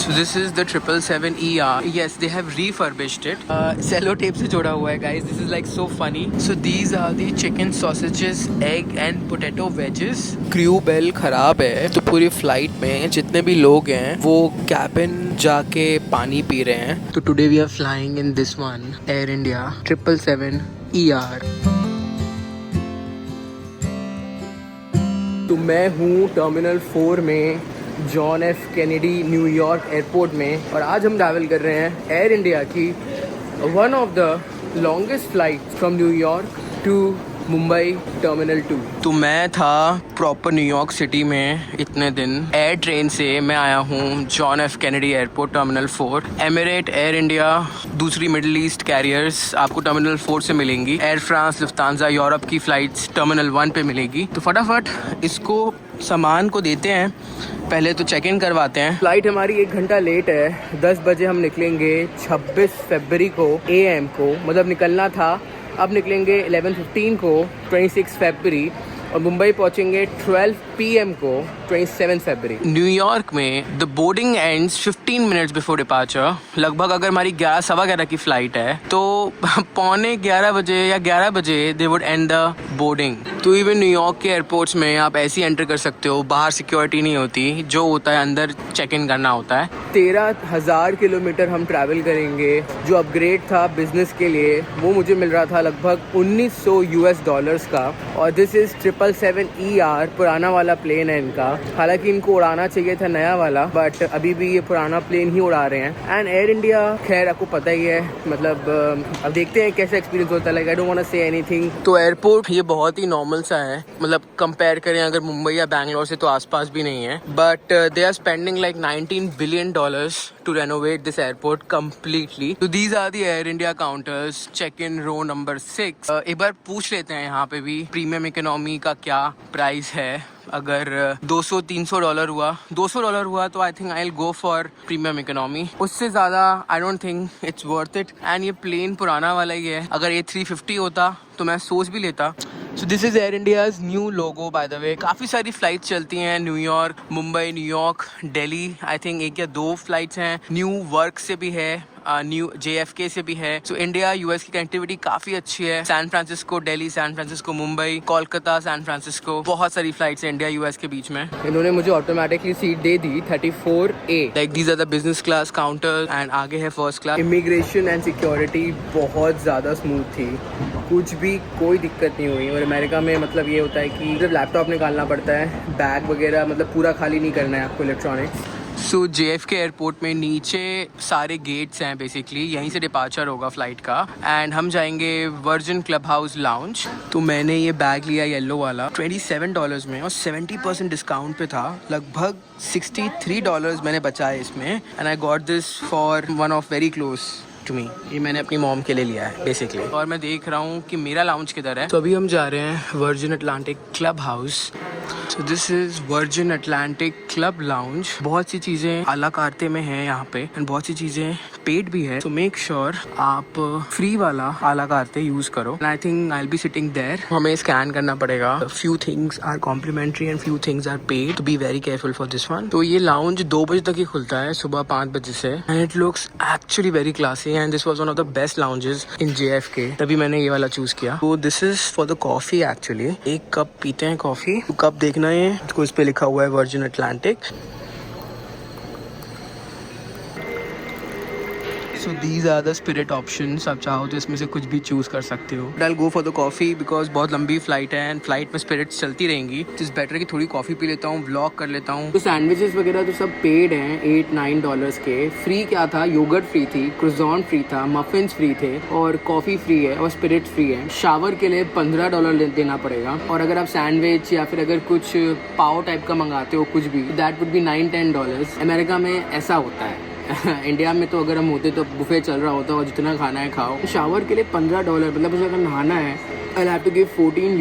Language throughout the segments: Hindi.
So this is the 777ER. Yes, they have refurbished it. Cello tape से जोड़ा हुआ है guys. This is like so funny. So these are the chicken sausages, egg and potato wedges. Crew bell खराब है तो पूरी फ्लाइट में जितने भी लोग हैं वो कैबिन जाके पानी पी रहे हैं. तो today we are flying in this one, Air India 777ER. तो मैं हूँ टर्मिनल 4 में John F Kennedy New York airport में और आज हम ट्रैवल कर रहे हैं एयर इंडिया की one of the longest flight from New York to Mumbai terminal 2. तो मैं था प्रॉपर न्यूयॉर्क सिटी में इतने दिन. एयर ट्रेन से मैं आया हूँ John F Kennedy airport terminal 4. Emirate, air India, दूसरी मिडिल ईस्ट कैरियर्स आपको टर्मिनल 4 से मिलेंगी. एयर फ्रांस, लुफ्तांजा, यूरोप की फ़्लाइट्स टर्मिनल 1 पे मिलेगी. तो फटाफट इसको सामान को देते हैं, पहले तो चेक इन करवाते हैं. फ्लाइट हमारी 1 घंटा लेट है. 10 बजे हम निकलेंगे 26 फरवरी को AM को, मतलब निकलना था. अब निकलेंगे 11:15 को 26 फरवरी और मुंबई पहुंचेंगे 12 PM को 27 फरवरी. न्यूयॉर्क में the boarding ends 15 minutes before departure. लगभग अगर हमारी 11, सवा 11 की फ्लाइट है तो पौने 11 बजे या 11 बजे they would and the boarding. तो इवन न्यूयॉर्क के एयरपोर्ट्स में आप ऐसे ही एंटर कर सकते हो. बाहर सिक्योरिटी नहीं होती, जो होता है अंदर चेक इन करना होता है. 13,000 किलोमीटर हम ट्रैवल करेंगे. जो अपग्रेड था बिजनेस के लिए वो मुझे मिल रहा था लगभग $1900 का. और दिस इज 777ER, पुराना वाला प्लेन है इनका. हालांकि इनको उड़ाना चाहिए था नया वाला, बट अभी भी ये पुराना प्लेन ही उड़ा रहे हैं. एंड एयर इंडिया खैर आपको पता ही है, मतलब अब देखते हैं कैसा एक्सपीरियंस होता है. Like I don't want to say anything. तो एयरपोर्ट ये बहुत ही नॉर्मल सा है, मतलब कंपेयर करें अगर मुंबई या बैंगलोर से तो आसपास भी नहीं है. But they are spending like $19 billion to renovate this airport completely. So these are the Air India counters. Check-in row number 6. एक बार पूछ लेते हैं यहाँ पे भी प्रीमियम इकोनॉमी का क्या प्राइस है. अगर $200-300 हुआ, $200 हुआ तो आई think I will go for premium economy. उससे ज़्यादा आई don't think it's worth it. And ये प्लेन पुराना वाला ही है. अगर A350 होता तो मैं सोच भी लेता. सो this is air India's new logo by the way. काफ़ी सारी फ़्लाइट्स चलती हैं New York, Mumbai, New York, Delhi. I think 1 या 2 फ़्लाइट्स हैं. न्यू वर्क से भी है, न्यू JFK से भी है. सो इंडिया US की कनेक्टिविटी काफ़ी अच्छी है. San Francisco Delhi, San Francisco Mumbai, Kolkata, San Francisco, बहुत सारी फ्लाइट्स हैं इंडिया US के बीच में. इन्होंने मुझे ऑटोमेटिकली सीट दे दी 34A. Like these are the business class counter and आगे है first class. Immigration and security बहुत ज़्यादा स्मूथ थी, कुछ भी कोई दिक्कत नहीं हुई. और अमेरिका में मतलब ये होता है कि जब लैपटॉप निकालना पड़ता है, बैग वगैरह मतलब पूरा खाली नहीं करना है आपको इलेक्ट्रॉनिक्स. सो JFK एयरपोर्ट में नीचे सारे गेट्स हैं बेसिकली, यहीं से डिपार्चर होगा फ़्लाइट का. एंड हम जाएंगे वर्जिन क्लब हाउस लाउंज. तो मैंने ये बैग लिया येलो वाला $27 में और 70% डिस्काउंट पे था. लगभग $63 मैंने बचाए इसमें. And I got this for one of very close to me. ये मैंने अपनी मॉम के लिए लिया है बेसिकली. और मैं देख रहा हूँ कि मेरा लाउंज किधर है. तो अभी हम जा रहे हैं virgin Atlantic club house. So this is Virgin Atlantic Club Lounge. बहुत सी चीज़ें अला कार्ते में हैं यहाँ पे एंड बहुत सी चीज़ें पेड भी है. तो मेक श्योर आप फ्री वाला अला कार्ते यूज़ करो. And I think I will be sitting there. हमें स्कैन करना पड़ेगा. Few things are complimentary and few things are paid. तो be very careful for this one. तो ये लाउंज 2 बजे तक ही खुलता है, सुबह 5 बजे से. And it looks actually very classy and this was one of the best lounges in JFK. तभी मैंने ये वाला चूज़ किया. तो this is for the coffee actually. 1 cup पीते हैं कॉफ़ी. तो कप देखना है तो इस पे लिखा हुआ है Virgin Atlantic. So these are the spirit options. आप चाहो तो इसमें से कुछ भी चूज़ कर सकते हो. I will go for the coffee because बहुत लंबी फ्लाइट है एंड फ्लाइट में स्पिरिट्स चलती रहेंगी. इट्स बेटर कि थोड़ी कॉफ़ी पी लेता हूँ, व्लॉग कर लेता हूँ. तो सैंडविचेस वगैरह तो सब पेड हैं $8-9 के. फ्री क्या था, योगर्ट फ्री थी, क्रोसॉन फ्री था, मफिन्स फ्री थे और कॉफ़ी फ्री है और स्पिरिट फ्री है. शावर के लिए $15 देना पड़ेगा. और अगर आप सैंडविच या फिर अगर कुछ पाव टाइप का मंगाते हो कुछ भी, दैट वुड बी $9-10. अमेरिका में ऐसा होता है. इंडिया में तो अगर हम होते तो बुफे चल रहा होता और जितना खाना है खाओ. शावर के लिए $15, मतलब उसे अगर नहाना है I'll have to give $14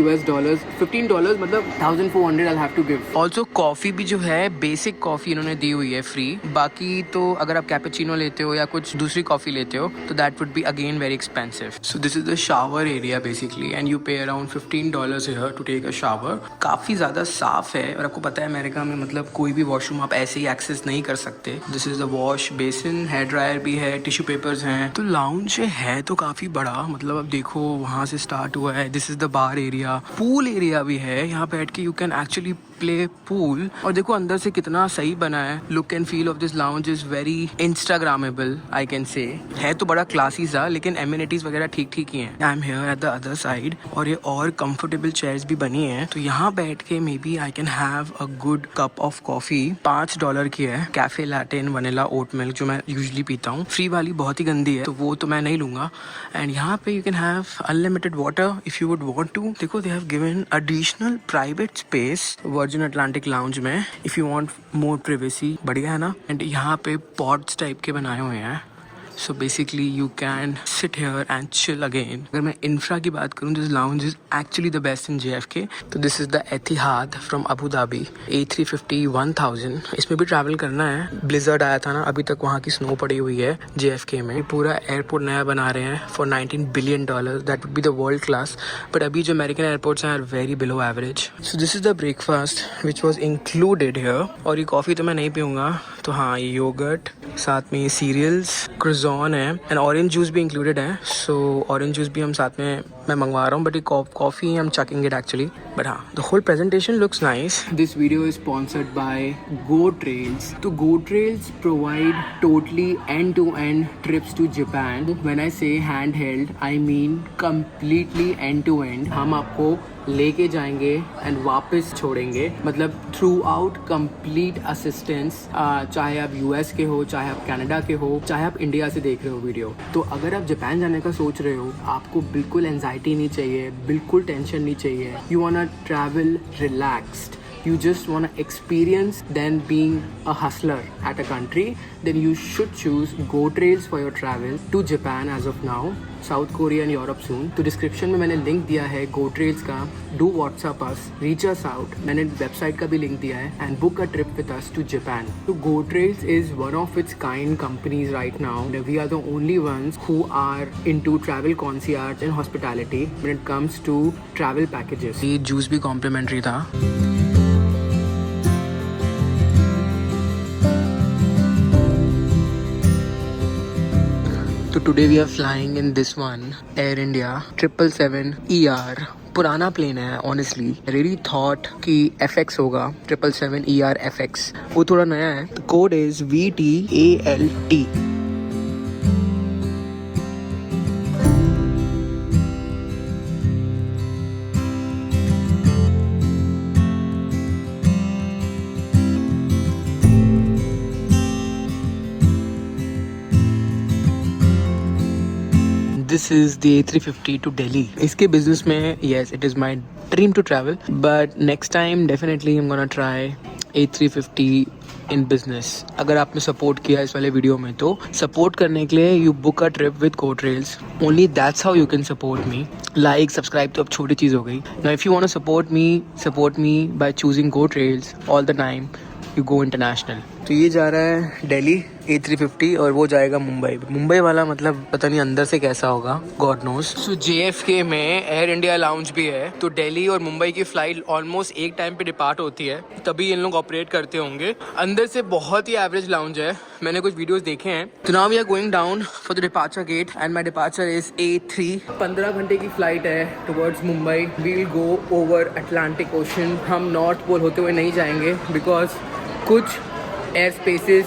$15 मतलब $1,400 I'll have to give. Also coffee भी जो है बेसिक कॉफ़ी इन्होंने दी हुई है फ्री. बाकी तो अगर आप कैपेचिनो लेते हो या कुछ दूसरी कॉफ़ी लेते हो तो that would be again very expensive. So this is the shower area basically and you pay around $15 here to take a shower. काफ़ी ज़्यादा साफ़ है और आपको पता है अमेरिका में मतलब कोई भी वॉशरूम आप ऐसे ही एक्सेस नहीं कर सकते. This is the wash basin, hair dryer भी है, टिश्यू पेपर्स हैं. तो लाउंज है तो काफ़ी बड़ा, मतलब अब देखो वहाँ से स्टार्ट हुआ है. This is the bar area. Pool area भी है, यहाँ बैठ के you can actually play pool. और देखो अंदर से कितना सही बना है. Look and feel of this lounge is very Instagrammable I can say. है तो बड़ा क्लासी सा लेकिन एमिनिटीज़ वगैरह ठीक ठीक ही हैं. I am here at the other side और ये और कंफर्टेबल चेयर्स भी बनी हैं. तो यहाँ बैठ के maybe I can have a good cup of coffee. $5 की है, cafe latte vanilla oat milk जो मैं यूजुअली पीता हूँ. फ्री वाली बहुत ही गंदी है तो वो तो मैं नहीं लूँगा. एंड यहाँ पे you can have unlimited water if you would want to. देखो they have given additional private space Virgin Atlantic lounge में if you want more privacy. बढ़िया है ना. एंड यहाँ पे पॉड्स टाइप के बनाए हुए हैं. So basically you can sit here and chill again. अगर मैं इंफ्रा की बात करूँ this lounge is actually the best in JFK. तो this is the Etihad from Abu Dhabi A350 1000. इसमें भी ट्रैवल करना है. ब्लिजर्ड आया था ना, अभी तक वहाँ की स्नो पड़ी हुई है JFK में. पूरा एयरपोर्ट नया बना रहे हैं for $19 billion. That would be the world class. But अभी जो अमेरिकन एयरपोर्ट्स हैं are very below average. So this is the breakfast which was included here. और ये कॉफ़ी तो मैं नहीं पीऊँगा. तो हाँ ये योगर्ट, साथ में सीरियल्स, क्रोज़ॉन है एंड ऑरेंज जूस भी इंक्लूडेड है. सो ऑरेंज जूस भी हम साथ में मैं मंगवा रहा हूँ. बट ये coffee I am checking it actually. But हाँ the whole presentation looks nice. This video is sponsored by Go Trails. तो Go Trails provide totally end to end trips to Japan. When I say hand held I mean completely end to end. हम आपको लेके जाएंगे एंड वापस छोड़ेंगे. मतलब थ्रू आउट कंप्लीट असिस्टेंस. चाहे आप यूएस के हो, चाहे आप कनाडा के हो, चाहे आप इंडिया से देख रहे हो वीडियो. तो अगर आप जापान जाने का सोच रहे हो, आपको बिल्कुल एंजाइटी नहीं चाहिए, बिल्कुल टेंशन नहीं चाहिए. You want to travel relaxed. You just want to experience than being a hustler at a country, then you should choose Go Trails for your travel to Japan as of now, South Korea and Europe soon. तो डिस्क्रिप्शन में मैंने लिंक दिया है Go Trails का. Do WhatsApp us, reach us out. मैंने वेबसाइट का भी लिंक दिया है and book a trip with us to Japan. So Go Trails is one of its kind companies right now. We are the only ones who are into travel concierge and hospitality when it comes to travel packages. ये जूस भी कॉम्प्लीमेंट्री था. So today we are flying in this one, Air India 777 ER. पुराना प्लेन है ऑनेस्टली. रियली थॉट कि FX होगा 777 ER FX. वो थोड़ा नया है. Code is VTALT. This is the A350 to Delhi. इसके business में yes it is my dream to travel, but next time definitely I'm gonna try A350 in business. अगर आपने सपोर्ट किया इस वाले वीडियो में तो सपोर्ट करने के लिए you book a trip with Go Trails. Only that's how you can support me. Like, subscribe तो अब छोटी चीज़ हो गई. Now if you want to support me by choosing Go Trails all the time. You go international. तो ये जा रहा है दिल्ली A350 और वो जाएगा मुंबई. मुंबई वाला मतलब पता नहीं अंदर से कैसा होगा, गॉड नोज. सो JFK में एयर इंडिया लाउंज भी है. तो दिल्ली और मुंबई की फ्लाइट ऑलमोस्ट एक टाइम पे डिपार्ट होती है, तभी इन लोग ऑपरेट करते होंगे. अंदर से बहुत ही एवरेज लाउंज है, मैंने कुछ वीडियोस देखे हैं. तो now we are going down for the departure gate and my departure is A3. 15 घंटे की फ्लाइट है towards Mumbai. We will go over Atlantic Ocean. हम नॉर्थ पोल होते हुए नहीं जाएंगे बिकॉज कुछ एयर स्पेसेस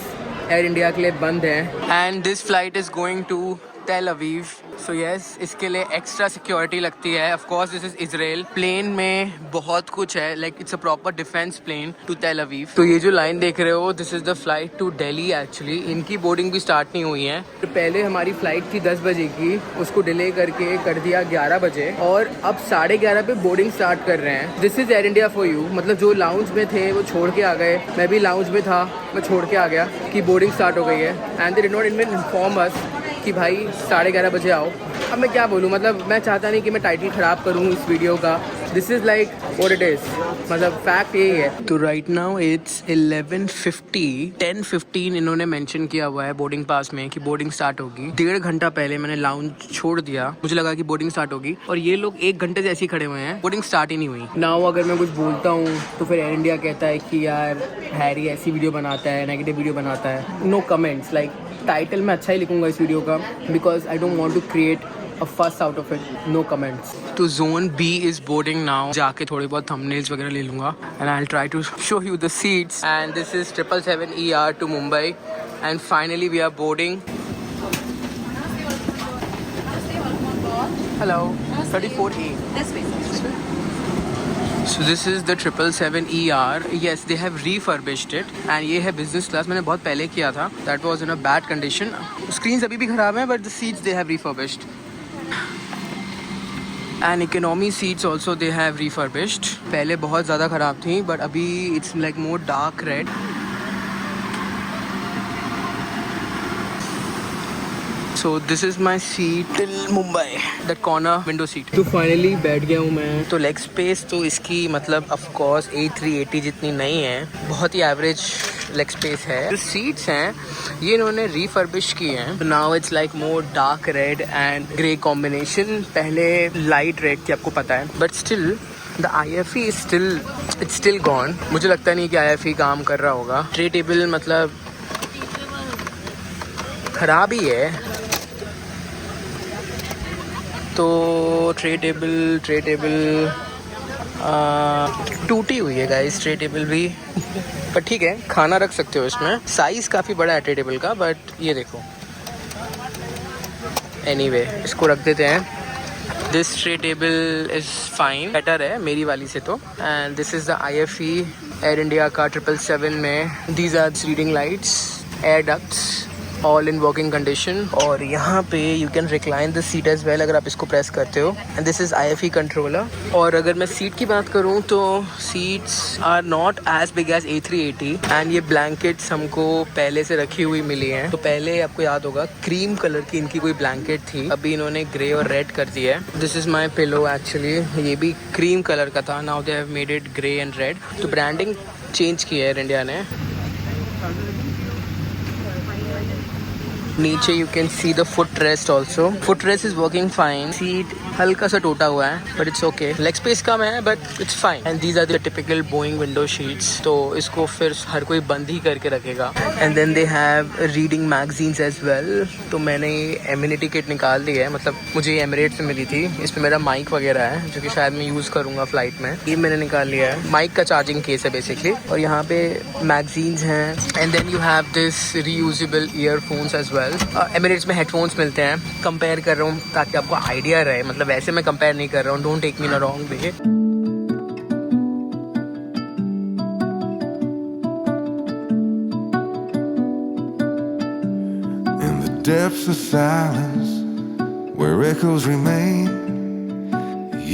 एयर इंडिया के लिए बंद हैं. And this flight is going to Tel Aviv. So yes, इसके लिए एक्स्ट्रा सिक्योरिटी लगती है. Of course this is Israel. Plane में बहुत कुछ है, like it's a proper defence plane to Tel Aviv. तो ये जो लाइन देख रहे हो this is the flight to Delhi. Actually इनकी बोर्डिंग भी स्टार्ट नहीं हुई है. तो पहले हमारी फ्लाइट थी 10 बजे की, उसको डिले करके कर दिया 11 बजे और अब 11:30 पे बोर्डिंग स्टार्ट कर रहे हैं. This is air India for you. मतलब जो लाउंज में थे वो छोड़ के आ गए. मैं भी लाउंज में था, मैं छोड़ के आ गया कि बोर्डिंग स्टार्ट हो गई है. And they did not even inform us कि भाई 11:30 बजे आओ. अब मैं क्या बोलूँ, मतलब मैं चाहता नहीं कि मैं टाइटल ख़राब करूँ इस वीडियो का। This is like what it is, मतलब फैक्ट यही है। तो राइट नाउ इट्स 11:50, 10:15 इन्होंने मेंशन किया हुआ है बोर्डिंग पास में कि बोर्डिंग स्टार्ट होगी। 1.5 घंटा पहले मैंने लाउंज छोड़ दिया, मुझे लगा कि बोर्डिंग स्टार्ट होगी, और ये लोग 1 घंटे से ऐसे ही खड़े हुए हैं, बोर्डिंग स्टार्ट ही नहीं हुई। नाउ अगर मैं कुछ बोलता हूँ तो फिर एयर इंडिया कहता है कि यार हैरी ऐसी वीडियो बनाता है, नेगेटिव वीडियो बनाता है। नो कमेंट्स, लाइक टाइटल मैं अच्छा ही लिखूंगा इस वीडियो का, because I don't want to create a fuss out of it. No comments. तो zone B is boarding now. जाके थोड़े बहुत thumbnails वगैरह ले लूँगा, and I'll try to show you the seats. And this is 777 ER to Mumbai, and finally we are boarding. Hello. 34A. This way. So this is the 777 ER. Yes, they have refurbished it, and ये है business class. मैंने बहुत पहले किया था. That was in a bad condition. Screens अभी भी खराब हैं, but the seats they have refurbished. And economy seats also they have refurbished. पहले बहुत ज़्यादा ख़राब थी, but अभी it's like more dark red. So this is my seat till Mumbai, that corner window seat. तो finally बैठ गया हूँ मैं। तो leg space तो इसकी मतलब of course A380 जितनी नहीं है, बहुत ही average leg space है। जो seats हैं ये इन्होंने refurbish किए हैं। Now it's like more dark red and grey combination. पहले light red थी, आपको पता है, but still the IFE is still gone. मुझे लगता नहीं कि IFE काम कर रहा होगा। ट्रे टेबल मतलब ख़राब ही है। तो ट्रे टेबल टूटी हुई है गाइस, ट्रे टेबल भी पर ठीक है, खाना रख सकते हो इसमें। साइज़ काफ़ी बड़ा है ट्रे टेबल का, बट ये देखो। एनीवे, इसको रख देते हैं। This tray table is fine, better है मेरी वाली से तो। And this is the IFE Air India का 777 में। These are reading lights, air ducts, all in working condition. और यहाँ पे you can recline the seat as well अगर आप इसको प्रेस करते हो। And this is IFE controller. और अगर मैं सीट की बात करूँ तो seats are not as big as A380। And ये ब्लैंकेट्स हमको पहले से रखी हुई मिली हैं। तो पहले आपको याद होगा क्रीम कलर की इनकी कोई ब्लैंकेट थी, अभी इन्होंने ग्रे और रेड कर दिया है। This is my pillow actually, ये भी क्रीम कलर का था, now they have made it grey and red. तो ब्रांडिंग चेंज की है एयर इंडिया ने। नीचे you can see the foot rest also. Foot rest is working fine. Seat हल्का सा टूटा हुआ है, but it's okay. Leg space कम है, but it's fine. And these are the typical Boeing window seats. तो इसको फिर हर कोई बंद ही करके रखेगा। And then they have reading magazines as well. तो मैंने एमिनिटी किट निकाल दी है, मतलब मुझे ये एमिरेट्स से मिली थी। इसमें मेरा माइक वगैरह है जो कि शायद मैं यूज़ करूँगा फ्लाइट में। ये मैंने निकाल लिया है। माइक का चार्जिंग केस है बेसिकली, और यहाँ पे मैगजीन्स हैं। And then you have this reusable earphones as well. Emirates में हेडफोन्स मिलते हैं। कंपेयर कर रहा हूँ ताकि आपको आइडिया रहे, मतलब वैसे मैं कंपेयर नहीं कर रहा हूँ, don't take me in a wrong way. In the depths of silence, where echoes remain,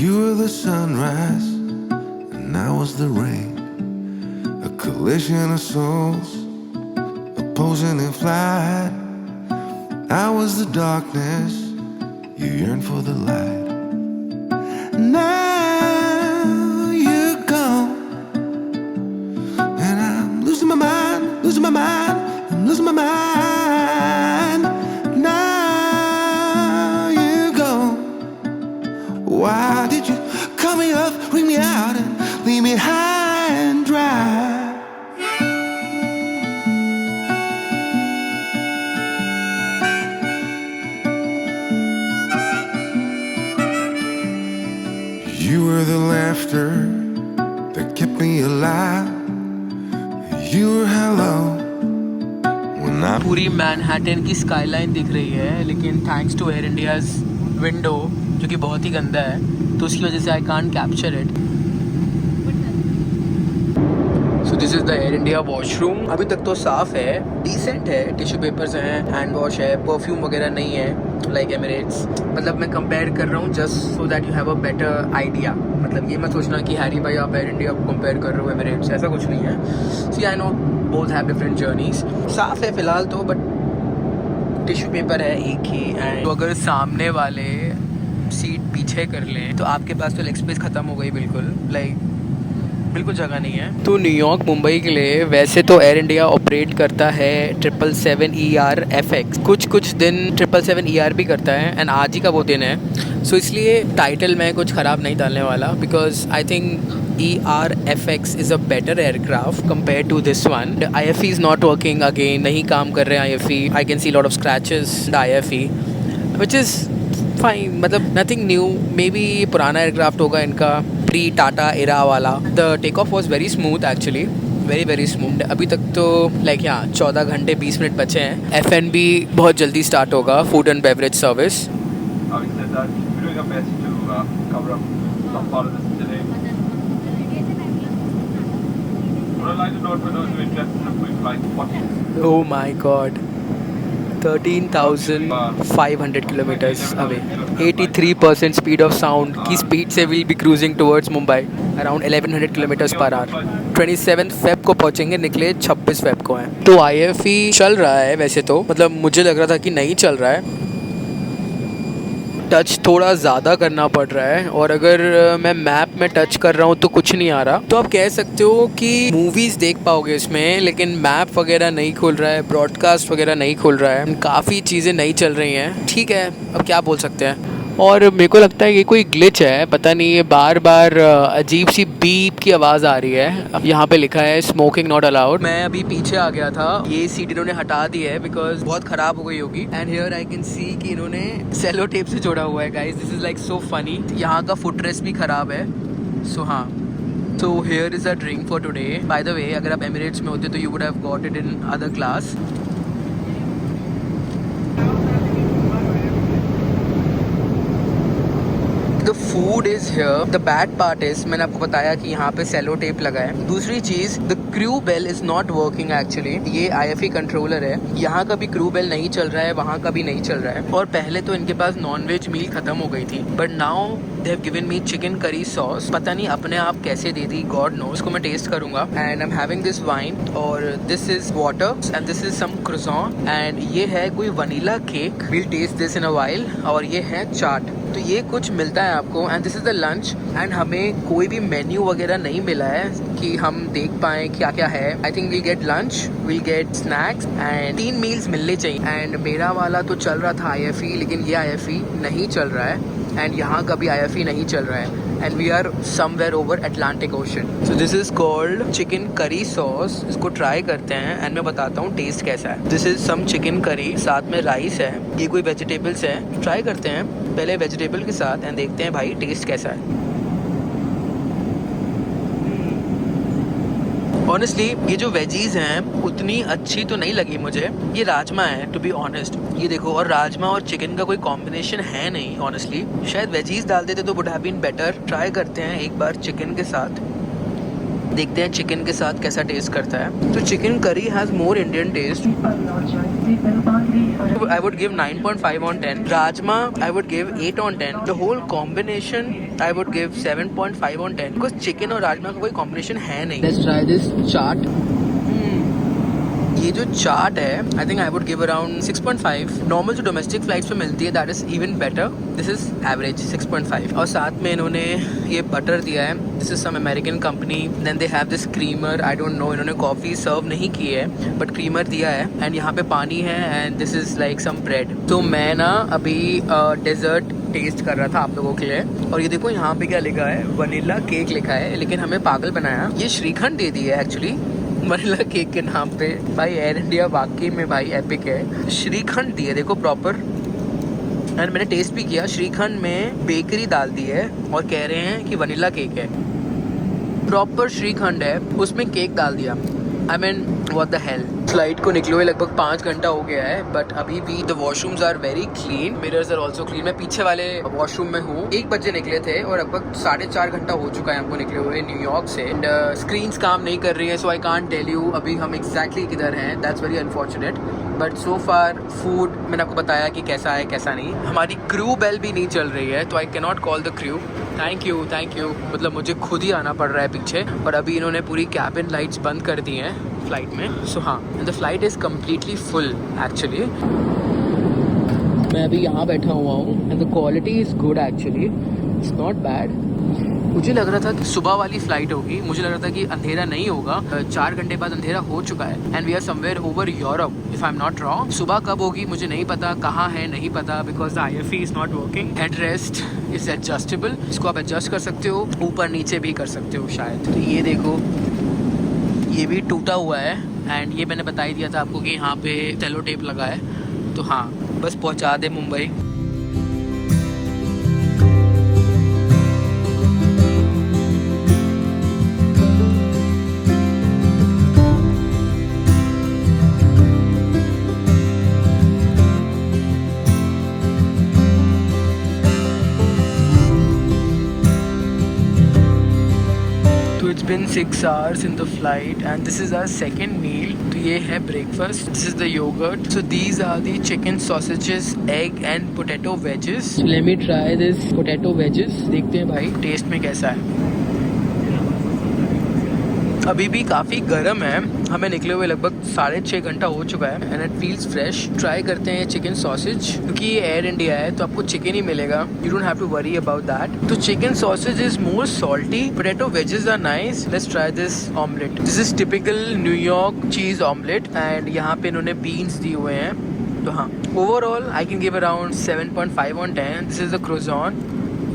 you were the sunrise, and I was the rain. A collision of souls, opposing in flight. I was the darkness, you yearned for the light. Now you're gone, and I'm losing my mind, losing my mind, I'm losing my mind. Now you're gone. Why did you cut me up, bring me out, and leave me high and dry? You were the laughter that kept me alive. You were hello when I... पूरी मैनहट्टन की स्काईलाइन दिख रही है, लेकिन thanks to Air India's window जो कि बहुत ही गंदा है, तो उसकी वजह से I can't capture it. So this is the air India washroom. अभी तक तो साफ़ है, डिसेंट है, टिश्यू पेपर्स हैं, हैंड वॉश है, परफ्यूम वगैरह नहीं है लाइक एमिरेट्स। मतलब मैं कंपेयर कर रहा हूँ just so that you have a better idea. मतलब ये मत सोचना कि हैरी भाई आप एयर इंडिया को कंपेयर कर रहे हो एमिरेट्स, ऐसा कुछ नहीं है। See I know both have different journeys. साफ़ है फ़िलहाल तो, बट टिश्यू पेपर है एक ही। एंड तो अगर सामने वाले सीट पीछे कर लें तो आपके पास तो लेग स्पेस ख़त्म हो गई बिल्कुल, बिल्कुल जगह नहीं है। तो न्यूयॉर्क मुंबई के लिए वैसे तो एयर इंडिया ऑपरेट करता है 777 ER/FX, कुछ दिन 777 ER भी करता है, एंड आज ही का वो दिन है। सो इसलिए टाइटल में कुछ ख़राब नहीं डालने वाला, because I think ER/FX is a better aircraft compared to this one. The IFE is not working again, नहीं काम कर रहे हैं IFE. I can see a lot of scratches in the IFE, which is fine, मतलब nothing new. Maybe पुराना एयरक्राफ्ट होगा इनका, प्री टाटा एरा वाला। The take off was very smooth actually, very smooth. अभी तक तो लाइक यहाँ 14 घंटे 20 मिनट बचे हैं। F&B बहुत जल्दी स्टार्ट होगा, food and beverage service. Oh my God, 13,500 kilometers away, 83% speed of sound की स्पीड से we'll be cruising towards Mumbai around 1100 kilometers per hour। 27 Feb को पहुंचेंगे, निकले 26 Feb को हैं। तो IFE चल रहा है वैसे तो, मतलब मुझे लग रहा था कि नहीं चल रहा है, टच थोड़ा ज़्यादा करना पड़ रहा है, और अगर मैं मैप में टच कर रहा हूँ तो कुछ नहीं आ रहा। तो आप कह सकते हो कि मूवीज़ देख पाओगे इसमें, लेकिन मैप वगैरह नहीं खुल रहा है, ब्रॉडकास्ट वगैरह नहीं खुल रहा है, काफ़ी चीज़ें नहीं चल रही हैं। ठीक है, अब क्या बोल सकते हैं। और मेरे को लगता है ये कोई ग्लिच है, पता नहीं, ये बार बार अजीब सी बीप की आवाज़ आ रही है। अब यहाँ पे लिखा है स्मोकिंग नॉट अलाउड। मैं अभी पीछे आ गया था, ये सीट इन्होंने हटा दी है बिकॉज बहुत ख़राब हो गई होगी। एंड हियर आई कैन सी कि इन्होंने सेलो टेप से जोड़ा हुआ है। Guys, this is like so funny. यहाँ का फुट रेस्ट भी ख़राब है। सो हाँ, so here is a drink for today. By the way, अगर आप एमिरेट्स में होते तो you would have got it in other class. The food is here. The bad part is, मैंने आपको बताया कि यहाँ पे सेलो टेप लगा है। दूसरी चीज़, the crew bell is not working actually. ये IFE कंट्रोलर है, यहाँ का भी crew bell नहीं चल रहा है, वहाँ का भी नहीं चल रहा है। और पहले तो इनके पास नॉन वेज मील ख़त्म हो गई थी, but now they have given me chicken curry sauce. पता नहीं अपने आप कैसे दे दी, God knows। इसको मैं टेस्ट करूँगा। And I'm having this wine, और this is water, and this is some croissant, and ये है कोई vanilla cake. We'll taste this in a while। और ये है चाट। तो ये कुछ मिलता है आपको, and this is the lunch. And हमें कोई भी मेन्यू वगैरह नहीं मिला है कि हम देख पाएँ क्या क्या है। I think we'll get lunch, we'll get snacks, and 3 meals मिलने चाहिए। एंड मेरा वाला तो चल रहा था IFE, लेकिन ये IFE नहीं चल रहा है, एंड यहाँ का भी IFE नहीं चल रहा है। And we are somewhere over Atlantic Ocean. So this is called chicken curry sauce. इसको ट्राई करते हैं एंड मैं बताता हूँ टेस्ट कैसा है। This is some chicken curry, साथ में राइस है, ये कोई वेजिटेबल्स है। ट्राई करते हैं पहले वेजिटेबल के साथ एंड देखते हैं भाई टेस्ट कैसा है। ऑनेस्टली ये जो वेजीज हैं उतनी अच्छी तो नहीं लगी मुझे। ये राजमा है टू बी ऑनेस्ट, ये देखो, और राजमा और चिकन का कोई कॉम्बिनेशन है नहीं ऑनेस्टली। शायद वेजीज डाल देते तो would have been better. Try करते हैं एक बार चिकन के साथ, देखते हैं चिकन के साथ कैसा टेस्ट करता है। तो chicken curry has more Indian taste. I would give 9.5 on 10. Rajma, I would give 8 on 10. The whole combination, I would give 7.5 on 10. Because chicken और राजमा का कोई combination है नहीं। Let's try this chaat. ये जो चाट है, I think I would give around 6.5. Normal जो डोमेस्टिक फ्लाइट्स पे मिलती है, that is even better. This is average 6.5. और साथ में इन्होंने ये बटर दिया है। This is some American company. Then they have this creamer. I don't know, इन्होंने कॉफ़ी सर्व नहीं की है, बट क्रीमर दिया है। एंड यहाँ पे पानी है, and this is like some bread. तो मैं ना अभी डेजर्ट टेस्ट कर रहा था आप लोगों के लिए, और ये देखो यहाँ पे क्या लिखा है, वनीला केक लिखा है, लेकिन हमें पागल बनाया। ये श्रीखंड दे दी है एक्चुअली वनीला केक के नाम पे। भाई एयर इंडिया वाकई में भाई एपिक है। श्रीखंड दिए देखो प्रॉपर, एंड मैंने टेस्ट भी किया। श्रीखंड में बेकरी डाल दी है और कह रहे हैं कि वनीला केक है। प्रॉपर श्रीखंड है, उसमें केक डाल दिया। I mean what the hell. Flight को निकले हुए लगभग 5 घंटा हो गया है, बट अभी भी the washrooms are very clean, mirrors are also clean. मैं पीछे वाले वॉशरूम में हूँ। 1 बजे निकले थे और लगभग 4.5 घंटा हो चुका है हमको निकले हुए न्यूयॉर्क से। एंड स्क्रीन्स काम नहीं कर रही है, सो आई कांट टेल यू अभी हम एग्जैक्टली किधर हैं। That's very unfortunate, but so far food मैंने आपको बताया कि कैसा है कैसा नहीं। हमारी क्रू बेल भी नहीं चल रही है, तो I can not call the crew. Thank you मतलब मुझे खुद ही आना पड़ रहा है पीछे, और अभी इन्होंने पूरी कैबिन लाइट्स बंद कर दी हैं फ्लाइट में। सो हाँ, the flight is completely full actually. मैं अभी यहाँ बैठा हुआ हूँ and the quality is good actually, it's not bad. मुझे लग रहा था कि सुबह वाली फ्लाइट होगी, मुझे लग रहा था कि अंधेरा नहीं होगा। 4 घंटे बाद अंधेरा हो चुका है and we are somewhere over Europe if I am not wrong. सुबह कब होगी मुझे नहीं पता, कहाँ है नहीं पता, because the IFE is not working. Headrest is adjustable, इसको आप एडजस्ट कर सकते हो, ऊपर नीचे भी कर सकते हो शायद। तो ये देखो, ये भी टूटा हुआ है एंड ये मैंने बता ही दिया था आपको कि यहाँ पे सेलो टेप लगा है। तो हाँ, बस पहुँचा दे Mumbai. It's been 6 hours in the flight and this is our second meal. तो ये है breakfast. This is the yogurt. So these are the chicken sausages, egg and potato wedges. So let me try this potato wedges. देखते हैं भाई टेस्ट में कैसा है। अभी भी काफ़ी गर्म है, हमें निकले हुए लगभग 6.5 घंटा हो चुका है and it feels fresh. Try करते हैं चिकन सॉसेज, क्योंकि ये एयर इंडिया है तो आपको चिकन ही मिलेगा, you don't have to worry about that. तो chicken sausage is more salty, potato wedges are nice. Let's try this omelette. This is typical New York cheese omelette and यहाँ पे इन्होंने बीन्स दिए हुए हैं। तो हाँ, overall I can give around 7.5 on 10. This is the croissant,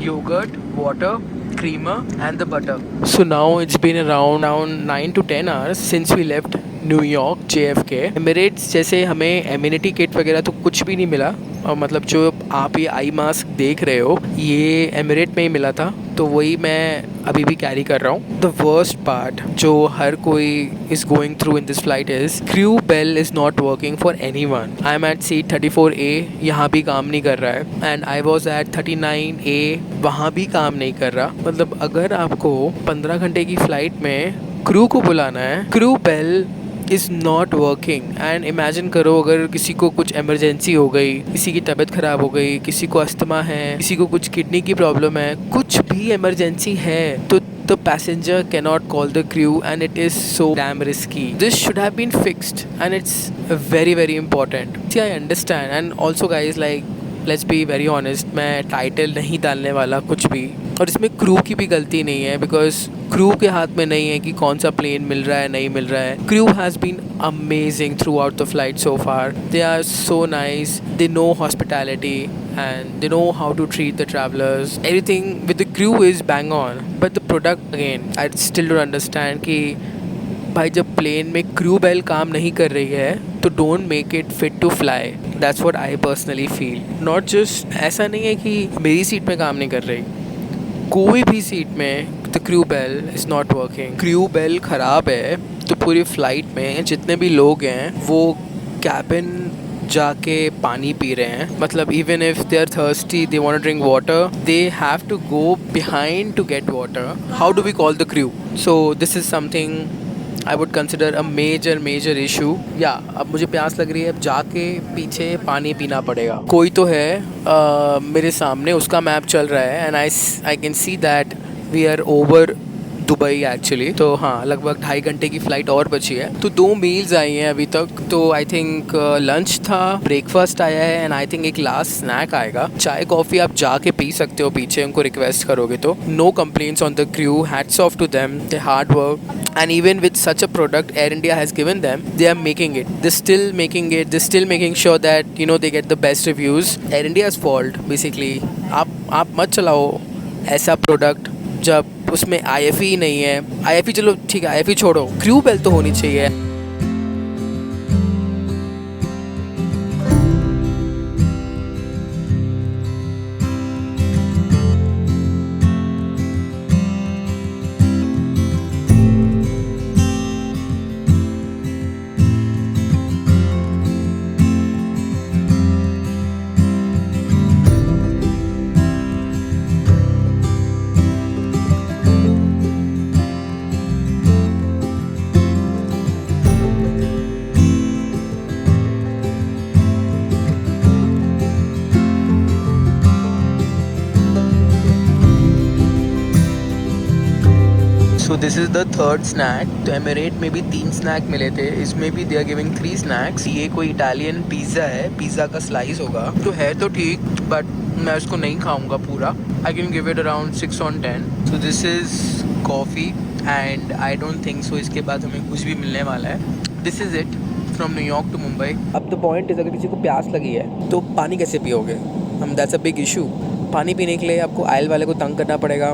yogurt, water, creamer and the butter. So now it's been around 9 to 10 hours since we left New York JFK. Emirates जैसे हमें एम्यूनिटी किट वगैरह तो कुछ भी नहीं मिला, और मतलब जो आप ये आई मास्क देख रहे हो ये एमिरेट में ही मिला था, तो वही मैं अभी भी कैरी कर रहा हूँ। द वर्स्ट पार्ट जो हर कोई is going through in this flight is crew bell is not working for anyone. I am at seat 34A, यहाँ भी काम नहीं कर रहा है and I was at 39A, वहाँ भी काम नहीं कर रहा। मतलब अगर आपको 15 घंटे की फ्लाइट में क्रू को बुलाना है, crew bell is not working. And imagine करो अगर किसी को कुछ इमरजेंसी हो गई, किसी की तबीयत ख़राब हो गई, किसी को अस्थमा है, किसी को कुछ किडनी की प्रॉब्लम है, कुछ भी इमरजेंसी है तो the passenger cannot call the crew and it is so damn risky. This should have been fixed and it's very important. See, I understand and also guys, like let's be very honest, मैं टाइटल नहीं डालने वाला कुछ भी, और इसमें क्रू की भी गलती नहीं है बिकॉज क्रू के हाथ में नहीं है कि कौन सा प्लेन मिल रहा है नहीं मिल रहा है। Crew has been amazing throughout the flight so far. They are so nice, they know hospitality and they know how to treat the travelers. Everything with the crew is bang on, but the product again I still don't understand कि भाई जब प्लेन में क्रू बेल काम नहीं कर रही है तो don't make it fit to fly. That's what I personally feel. Not just ऐसा नहीं है कि मेरी सीट में काम नहीं कर रही, कोई भी सीट में the crew bell is not working. Crew bell ख़राब है तो पूरी फ्लाइट में जितने भी लोग हैं वो कैबिन जाके पानी पी रहे हैं। मतलब even if they are thirsty, they want to drink water, they have to go behind to get water. How do we call the crew? So this is something I would consider a major issue. या अब मुझे प्यास लग रही है, अब जाके पीछे पानी पीना पड़ेगा। कोई तो है मेरे सामने, उसका मैप चल रहा है and I can see that we are over Dubai actually. तो हाँ, लगभग 2.5 घंटे की फ़्लाइट और बची है। तो 2 मील्स आई हैं अभी तक। तो आई थिंक लंच था, ब्रेकफास्ट आया है एंड आई थिंक एक लास्ट स्नैक आएगा। चाय कॉफ़ी आप जाके पी सकते हो पीछे, उनको रिक्वेस्ट करोगे तो। No complaints on the crew, hats off to them, they hard work and even with such a product Air India has given them, they are making it, they're still making sure that you know they get the best reviews. Air India's fault basically। आप मत चलाओ ऐसा प्रोडक्ट जब उसमें IFE ही नहीं है। IFE चलो ठीक है, IFE छोड़ो, क्रू बेल तो होनी चाहिए। This is the third snack. तो एमिरेट में भी 3 स्नैक मिले थे, इसमें भी दे आर गिविंग 3 स्नैक्स. ये कोई इटालियन पिज़्ज़ा है, पिज़्ज़ा का स्लाइस होगा. तो है तो ठीक, बट मैं उसको नहीं खाऊंगा पूरा. I can give it around 6 on 10. So this is coffee and I don't think so इसके बाद हमें कुछ भी मिलने वाला है. This is it from New York to Mumbai. अब द पॉइंट इज़, अगर किसी को प्यास लगी है तो पानी कैसे पियोगे? That's a big issue. पानी पीने के लिए आपको आयल वाले को तंग करना पड़ेगा,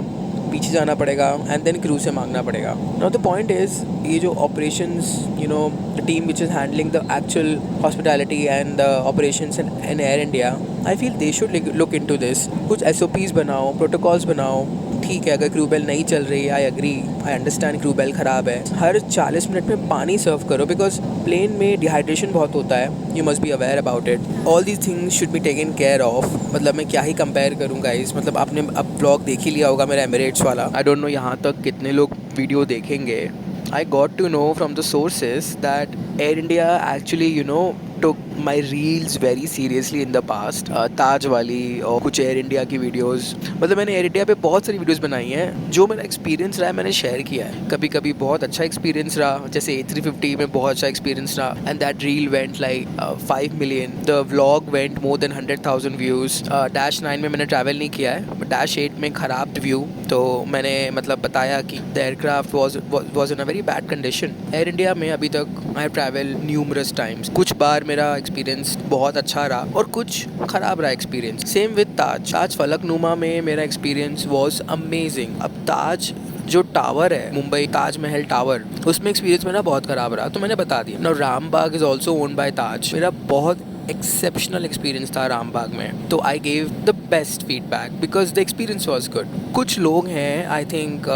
पीछे जाना पड़ेगा एंड देन क्रू से मांगना पड़ेगा. नाउ द पॉइंट इज़, ये जो operations, you know, the team which is handling the actual hospitality and the operations in air India, I feel they should look into this. कुछ SOPs बनाओ, प्रोटोकॉल्स बनाओ. ठीक है, अगर क्रू बेल नहीं चल रही, I agree, I understand crew bell ख़राब है. हर 40 मिनट में पानी सर्व करो, बिकॉज प्लेन में डिहाइड्रेशन बहुत होता है. You must be aware about it. All these things should be taken care of. मतलब मैं क्या ही कंपेयर करूँ गाइस. मतलब आपने अब ब्लॉग देख ही लिया होगा मेरा एमिरेट्स वाला. आई डोंट नो यहाँ तक कितने लोग वीडियो देखेंगे. I got to know from the sources that Air India actually, you know, took my reels very seriously in the past. ताज वाली और कुछ एयर इंडिया की वीडियोस. मतलब मैंने एयर इंडिया पे बहुत सारी वीडियोस बनाई हैं. जो मेरा एक्सपीरियंस रहा है मैंने शेयर किया है. कभी कभी बहुत अच्छा एक्सपीरियंस रहा, जैसे A350 में बहुत अच्छा एक्सपीरियंस रहा and that reel went like 5 million. The vlog went more than 100,000 views. -9 में मैंने ट्रैवल नहीं किया है, -8 में ख़राब व्यू. तो मैंने मतलब बताया कि the aircraft was in a very bad condition. Air India में अभी तक I have travel numerous times. कुछ बार मेरा एक्सपीरियंस बहुत अच्छा रहा और कुछ ख़राब रहा एक्सपीरियंस. सेम विद ताज फलकनुमा में मेरा एक्सपीरियंस वॉज अमेजिंग. अब ताज जो टावर है, मुंबई ताजमहल टावर, उसमें एक्सपीरियंस मेरा बहुत ख़राब रहा, तो मैंने बता दिया. Now Rambagh is also owned by Taj. मेरा बहुत एक्सेप्शनल एक्सपीरियंस था रामबाग में, तो I gave the best feedback because the experience was good. कुछ लोग हैं, I think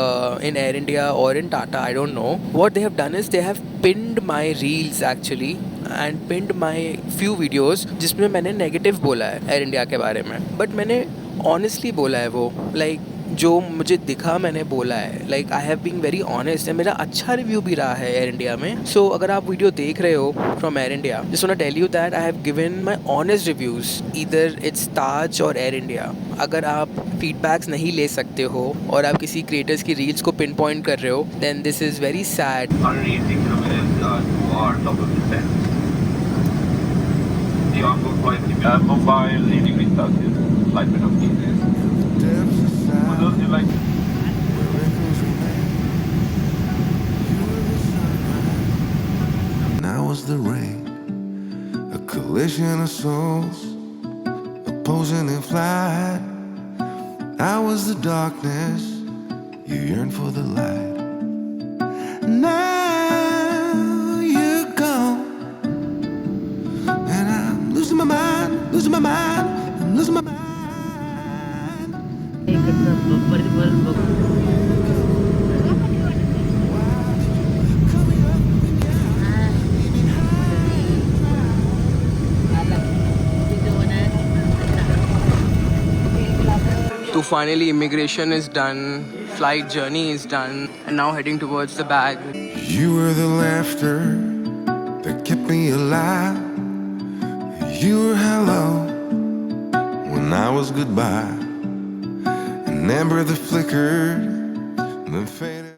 in air India और in Tata, I don't know, what they have done is they have pinned my reels actually and pinned my few videos जिसमें मैंने नेगेटिव बोला है एयर इंडिया के बारे में. बट मैंने ऑनेस्टली बोला है वो, लाइक जो मुझे दिखा मैंने बोला है. Like I have been very honest. मेरा अच्छा रिव्यू भी रहा है एयर इंडिया में. सो अगर आप वीडियो देख रहे हो from Air India, just want to tell you that I have given my honest reviews, either it's Taj और एयर इंडिया. अगर आप फीडबैक्स नहीं ले सकते हो और आप किसी क्रिएटर्स की रील्स को पिन पॉइंट कर रहे हो, then this is very sad. Mobile 80 degrees Celsius, light bit of heat. What else do you like? Now was the rain, a collision of souls, opposing in flight. I was the darkness, you yearn for the light. Now you're gone, and I'm losing my mind, losing my mind, I'm losing my mind. So finally immigration is done, flight journey is done, and now heading towards the bag. You were the laughter that kept me alive. You were hello when I was goodbye. An ember that flickered, then faded.